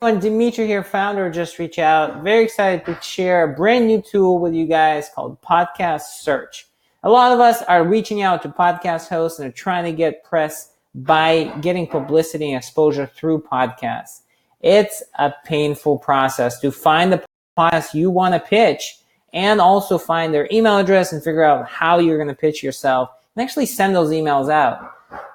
Dimitri here, founder of Just Reach Out. Very excited to share a brand new tool with you guys called Podcast Search. A lot of us are reaching out to podcast hosts and are trying to get press by getting publicity and exposure through podcasts. It's a painful process to find the podcast you want to pitch and also find their email address and figure out how you're going to pitch yourself and actually send those emails out.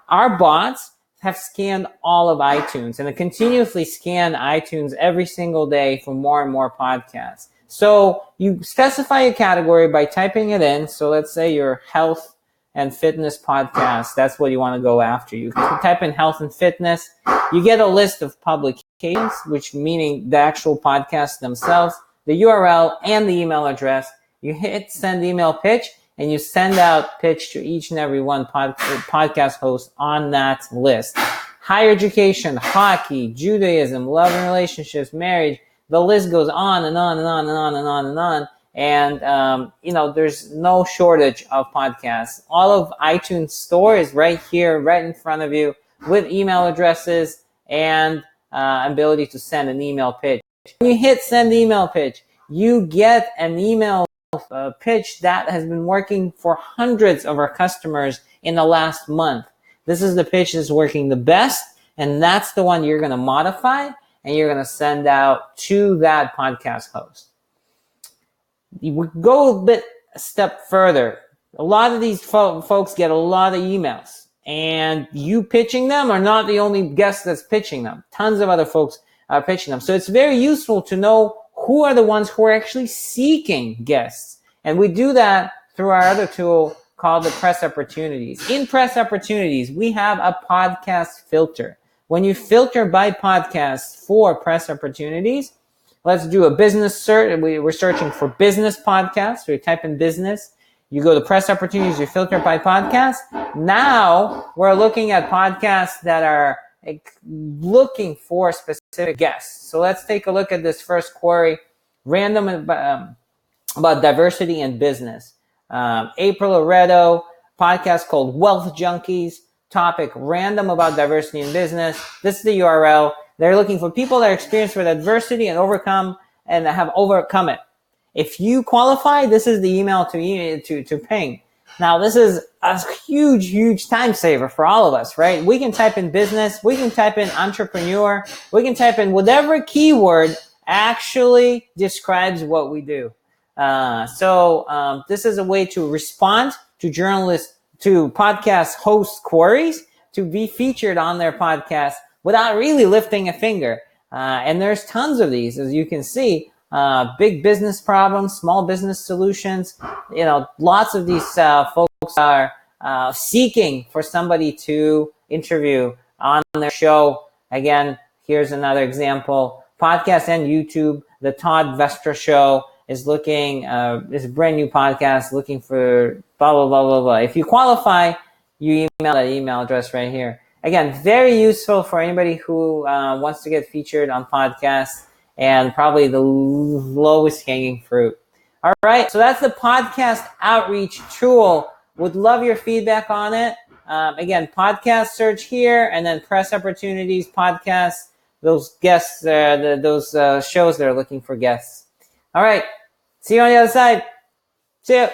Our bots have scanned all of iTunes and they continuously scan iTunes every single day for more and more podcasts. So you specify a category by typing it in. So let's say your health and fitness podcast. That's what you want to go after. You type in health and fitness. You get a list of publications, which meaning the actual podcasts themselves, the URL and the email address. You hit send email pitch and you send out pitch to each and every one podcast host on that list. Higher education, hockey, Judaism, love and relationships, marriage. The list goes on and on and on and on and on and on. And, there's no shortage of podcasts. All of iTunes Store is right here, right in front of you with email addresses and ability to send an email pitch. When you hit send email pitch, you get an email pitch that has been working for hundreds of our customers in the last month. This is the pitch that's working the best, and that's the one you're going to modify and you're going to send out to that podcast host. You go a step further. A lot of these folks get a lot of emails, and you pitching them are not the only guest that's pitching them. Tons of other folks are pitching them. So it's very useful to know who are the ones who are actually seeking guests. And we do that through our other tool called the Press Opportunities. In Press Opportunities, we have a podcast filter. When you filter by podcast for press opportunities, let's do a business search. We're searching for business podcasts. So you type in business. You go to press opportunities. You filter by podcast. Now we're looking at podcasts that are looking for specific guests. So let's take a look at this first query, random about diversity in business. April Loretto, podcast called Wealth Junkies, topic random about diversity in business. This is the URL. They're looking for people that are experienced with adversity and have overcome it. If you qualify, this is the email to ping. Now, this is a huge time saver for all of us, right? We can type in business, we can type in entrepreneur, we can type in whatever keyword actually describes what we do. This is a way to respond to journalists, to podcast host queries, to be featured on their podcast without really lifting a finger. And there's tons of these, as you can see. Big business problems, small business solutions. Lots of these folks are seeking for somebody to interview on their show. Again, here's another example. Podcast and YouTube. The Todd Vestra Show is looking, is a brand new podcast looking for blah, blah, blah, blah, blah. If you qualify, you email that email address right here. Again, very useful for anybody who wants to get featured on podcasts, and probably the lowest hanging fruit. All right, so that's the podcast outreach tool. Would love your feedback on it. Again, podcast search here, and then press opportunities, podcasts, those guests, those shows that are looking for guests. All right, see you on the other side. See ya.